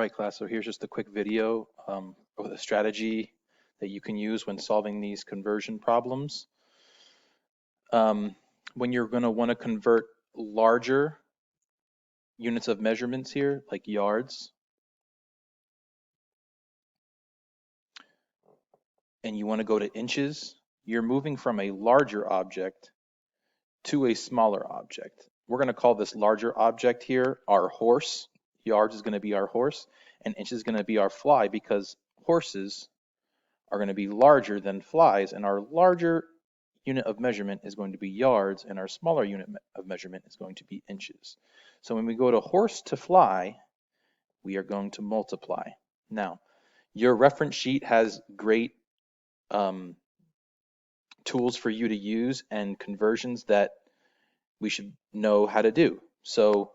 class. So here's just a quick video of the strategy that you can use when solving these conversion problems. When you're going to want to convert larger units of measurements here, like yards, and you want to go to inches, you're moving from a larger object to a smaller object. We're going to call this larger object here our horse. Yards is going to be our horse, and inches is going to be our fly, because horses are going to be larger than flies, and our larger unit of measurement is going to be yards, and our smaller unit of measurement is going to be inches. So when we go to horse to fly, we are going to multiply. Now, your reference sheet has great tools for you to use and conversions that we should know how to do. So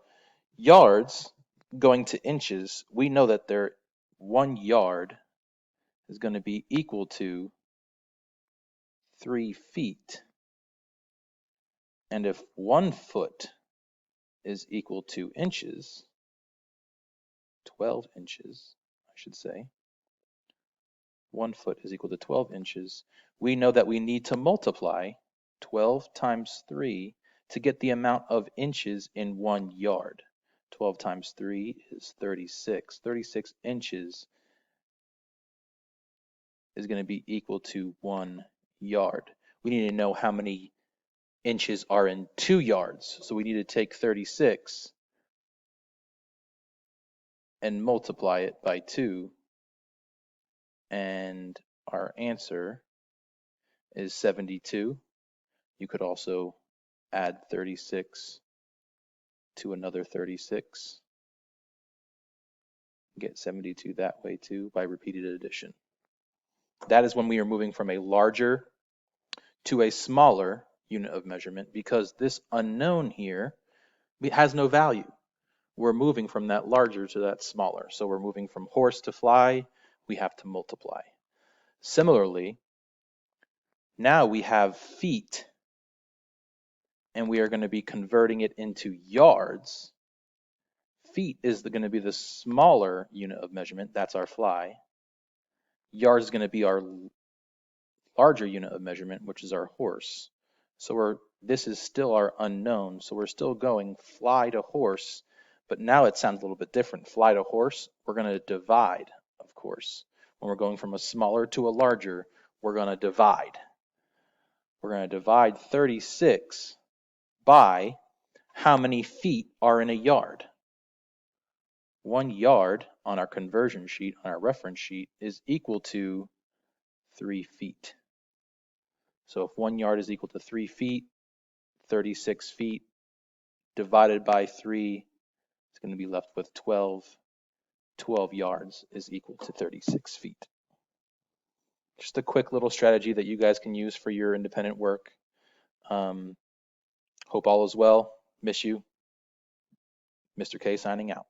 yards going to inches, we know that 1 yard is going to be equal to 3 feet. And if 1 foot is equal to inches, 12 inches, I should say, 1 foot is equal to 12 inches, we know that we need to multiply 12 times 3 to get the amount of inches in 1 yard. 12 times 3 is 36. 36 inches is going to be equal to 1 yard. We need to know how many inches are in 2 yards. So we need to take 36 and multiply it by 2. And our answer is 72. You could also add 36 to another 36. Get 72 that way too by repeated addition. That is when we are moving from a larger to a smaller unit of measurement, because this unknown here has no value. We're moving from that larger to that smaller. So we're moving from horse to fly, we have to multiply. Similarly, now we have feet, and we are going to be converting it into yards. Feet is going to be the smaller unit of measurement, that's our fly. Yards is going to be our larger unit of measurement, which is our horse. So this is still our unknown, so we're still going fly to horse, but now it sounds a little bit different. Fly to horse, we're going to divide, of course. When we're going from a smaller to a larger, we're going to divide. We're going to divide 36 by how many feet are in a yard. 1 yard on our conversion sheet, on our reference sheet, is equal to 3 feet. So if 1 yard is equal to 3 feet, 36 feet divided by 3 is going to be left with 12. 12 yards is equal to 36 feet. Just a quick little strategy that you guys can use for your independent work. Hope all is well. Miss you. Mr. K signing out.